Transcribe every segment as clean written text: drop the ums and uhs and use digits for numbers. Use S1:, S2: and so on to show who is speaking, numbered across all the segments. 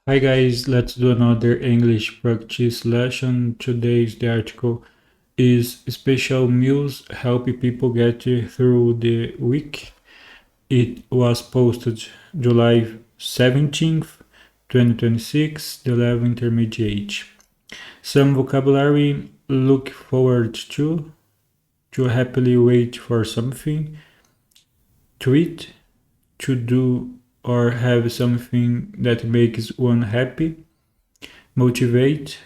S1: Hi guys, let's do another English practice lesson. Today's the article is special meals help people get through the week. It was posted July 17th, 2026, the level intermediate. Some vocabulary: look forward to happily wait for something, treat, to do or have something that makes one happy, motivate,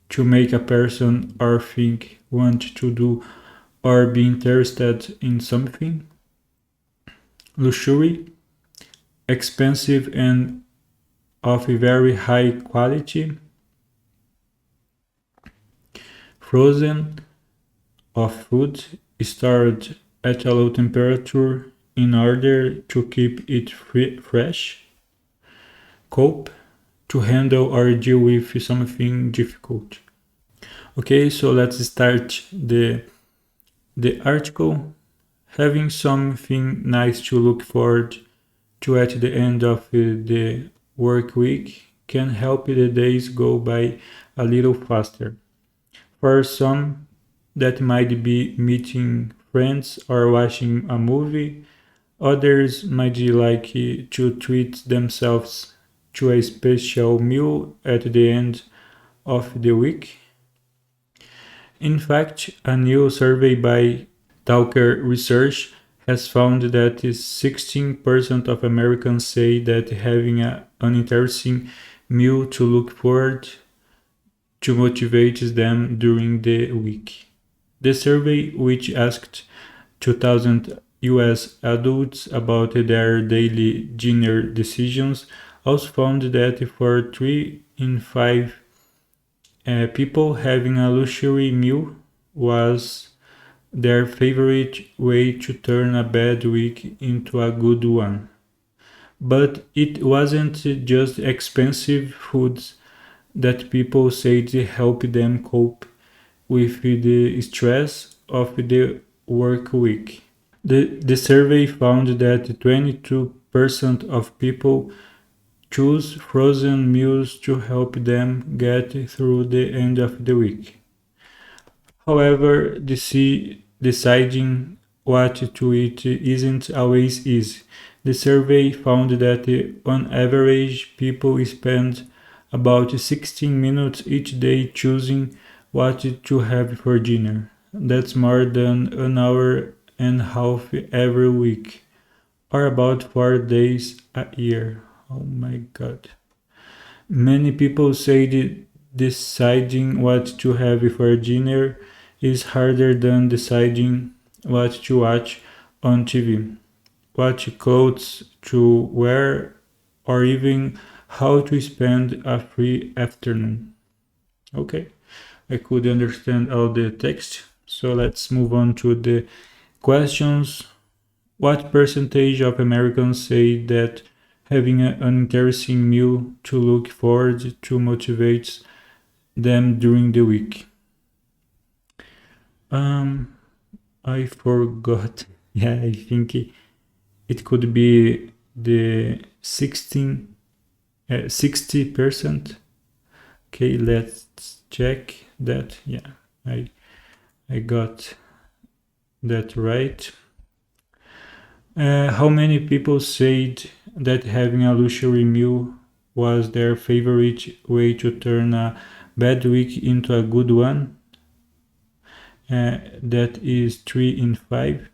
S1: to make a person or thing want to do or be interested in something. Luxury, expensive and of a very high quality. Frozen, of food stored at a low temperature in order to keep it fresh. Cope, to handle or deal with something difficult. Okay, so let's start the article. Having something nice to look forward to at the end of the work week can help the days go by a little faster. For some, that might be meeting friends or watching a movie. Others might like to treat themselves to a special meal at the end of the week. In fact, a new survey by Talker Research has found that 16% of Americans say that having an interesting meal to look forward to motivates them during the week. The survey, which asked 2,000 US adults about their daily dinner decisions, also found that for 3 in 5 people, having a luxury meal was their favorite way to turn a bad week into a good one. But it wasn't just expensive foods that people said helped them cope with the stress of the work week. The survey found that 22% of people choose frozen meals to help them get through the end of the week. However, deciding what to eat isn't always easy. The survey found that on average, people spend about 16 minutes each day choosing what to have for dinner. That's more than an hour and a half every week, or about 4 days a year. Oh my god. Many people say that deciding what to have for dinner is harder than deciding what to watch on TV, what clothes to wear, or even how to spend a free afternoon. Okay, I could understand all the text, so let's move on to the questions. What percentage of Americans say that having an interesting meal to look forward to motivates them during the week? Um, I forgot. Yeah, I think it could be the 60%. Okay, let's check that. Yeah, I got that right. How many people said that having a luxury meal was their favorite way to turn a bad week into a good one? That is 3 in 5.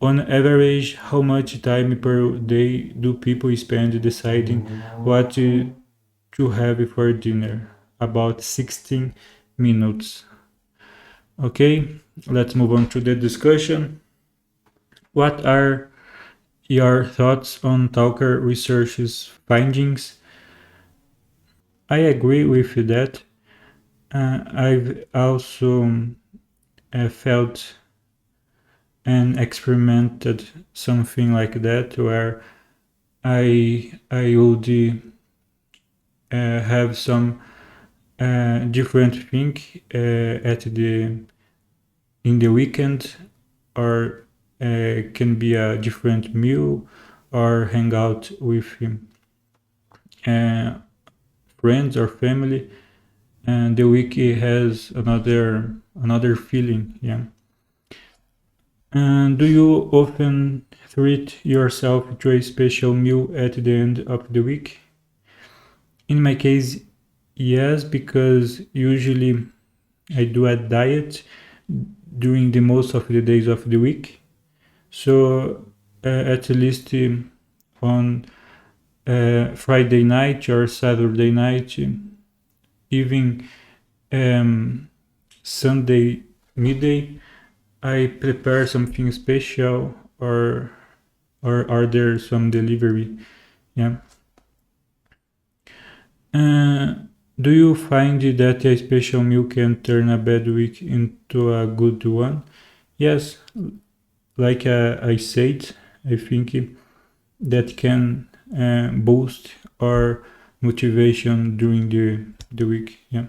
S1: On average, how much time per day do people spend deciding what to have for dinner? About 16 minutes. Okay, let's move on to the discussion. What are your thoughts on Talker Research's findings? I agree with that. I've also felt and experimented something like that where I would have some different thing at the in the weekend, or can be a different meal or hang out with him. friends or family, and the week has another feeling. Yeah. And do you often treat yourself to a special meal at the end of the week? In my case, yes, because usually I do a diet during the most of the days of the week. So at least on Friday night or Saturday night, even um, Sunday midday, I prepare something special or order some delivery. Yeah. Uh, do you find that a special meal can turn a bad week into a good one? Yes, like I said, I think that can boost our motivation during the week. Yeah.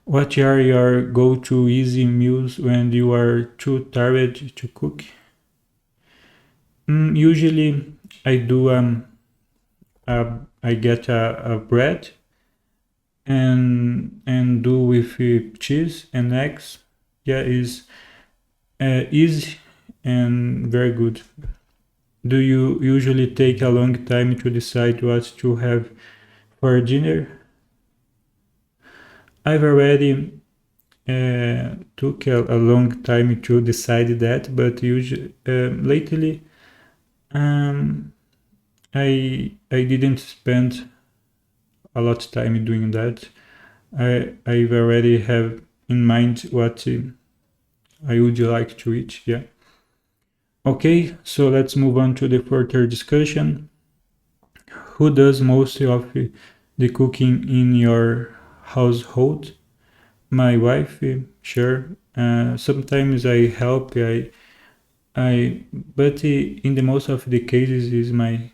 S1: What are your go-to easy meals when you are too tired to cook? Usually, I do I get a bread and do with cheese and eggs. Yeah, is easy and very good. Do you usually take a long time to decide what to have for dinner? I've already took a long time to decide that, but usually lately um, I didn't spend a lot of time doing that. I've already have in mind what I would like to eat. Yeah. Okay, so let's move on to the further discussion. Who does most of the cooking in your household? My wife, sure. Sometimes I help. But in the most of the cases is my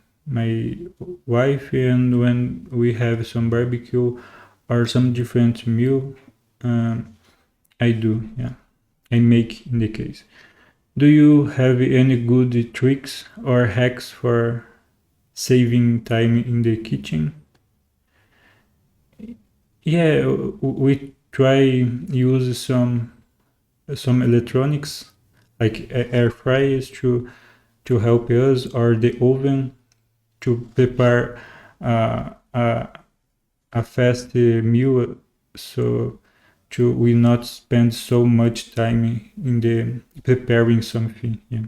S1: wife, and when we have some barbecue or some different meal, um, I do. Yeah, I make in the case. Do you have any good tricks or hacks for saving time in the kitchen? Yeah, we try use some electronics like air fryers to help us, or the oven to prepare a fast meal, so to we not spend so much time in the preparing something. Yeah.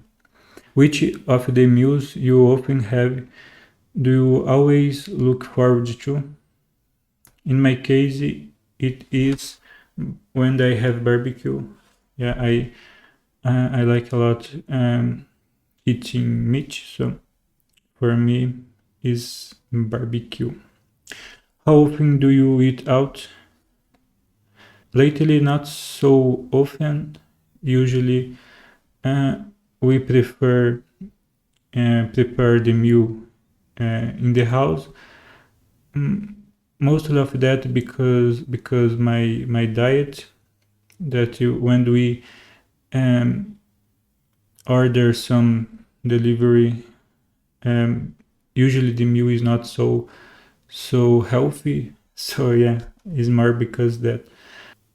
S1: Which of the meals you often have do you always look forward to? In my case, it is when I have barbecue. Yeah, I like a lot eating meat, so for me is barbecue. How often do you eat out? Lately, not so often. Usually, uh, we prefer prepare the meal in the house. Mm, Mostly of that because my diet that when we um, order some delivery, um, usually the meal is not so healthy. So yeah, it's more because that.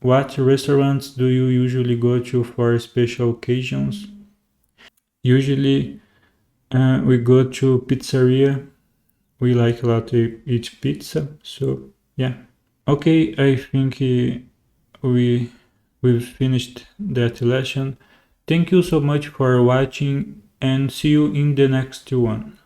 S1: What restaurants do you usually go to for special occasions? Usually, we go to pizzeria. We like a lot to eat pizza. So yeah. Okay, I think we we've finished that lesson. Thank you so much for watching and see you in the next one.